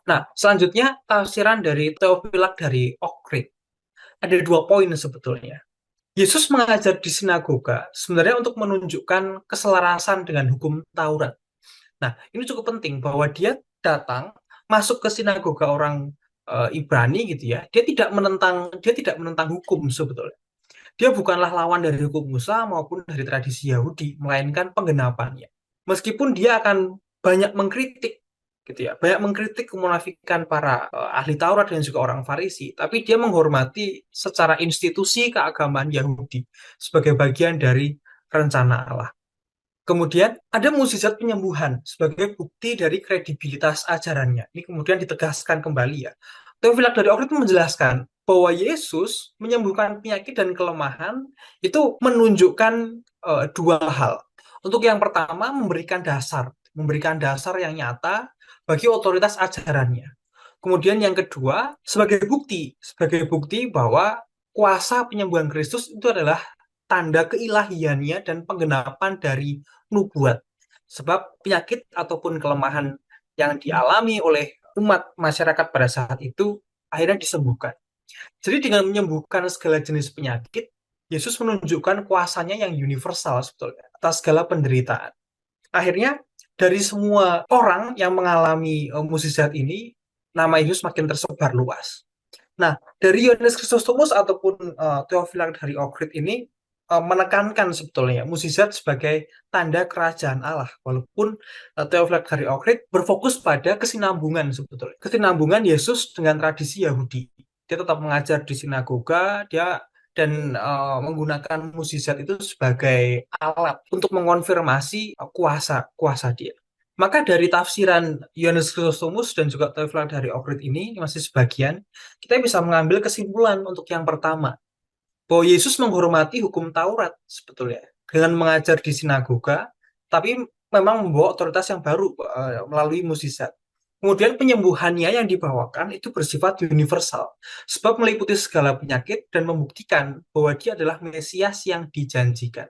Nah, selanjutnya tafsiran dari Theophilus dari Oakrid. Ada 2 poin sebetulnya. Yesus mengajar di sinagoga sebenarnya untuk menunjukkan keselarasan dengan hukum Taurat. Nah, ini cukup penting bahwa dia datang masuk ke sinagoga orang Ibrani gitu ya. Dia tidak menentang hukum sebetulnya. Dia bukanlah lawan dari hukum Musa maupun dari tradisi Yahudi, melainkan penggenapannya. Meskipun dia akan banyak mengkritik gitu ya, banyak mengkritik kemunafikan para ahli Taurat dan juga orang Farisi, tapi dia menghormati secara institusi keagamaan Yahudi sebagai bagian dari rencana Allah. Kemudian ada mukjizat penyembuhan sebagai bukti dari kredibilitas ajarannya. Ini kemudian ditegaskan kembali ya. Teofilak dari Okrit menjelaskan bahwa Yesus menyembuhkan penyakit dan kelemahan itu menunjukkan 2 hal. Untuk yang pertama memberikan dasar yang nyata bagi otoritas ajarannya. Kemudian yang kedua sebagai bukti bahwa kuasa penyembuhan Kristus itu adalah tanda keilahiannya dan penggenapan dari nubuat. Sebab penyakit ataupun kelemahan yang dialami oleh umat masyarakat pada saat itu akhirnya disembuhkan. Jadi dengan menyembuhkan segala jenis penyakit, Yesus menunjukkan kuasanya yang universal sebetulnya atas segala penderitaan. Akhirnya dari semua orang yang mengalami mukjizat ini, nama Yesus makin tersebar luas. Nah, dari Yohanes Chrysostomus ataupun Theophilus dari Okrit ini menekankan sebetulnya mukjizat sebagai tanda kerajaan Allah. Walaupun Theophilus dari Okrit berfokus pada kesinambungan sebetulnya. Kesinambungan Yesus dengan tradisi Yahudi. Dia tetap mengajar di sinagoga, menggunakan mukjizat itu sebagai alat untuk mengonfirmasi kuasa dia. Maka dari tafsiran Yohanes Chrysostomus dan juga Theophilus dari Okrit ini masih sebagian, kita bisa mengambil kesimpulan untuk yang pertama, bahwa Yesus menghormati hukum Taurat sebetulnya dengan mengajar di sinagoga, tapi memang membawa otoritas yang baru melalui mukjizat. Kemudian penyembuhannya yang dibawakan itu bersifat universal, sebab meliputi segala penyakit dan membuktikan bahwa dia adalah Mesias yang dijanjikan.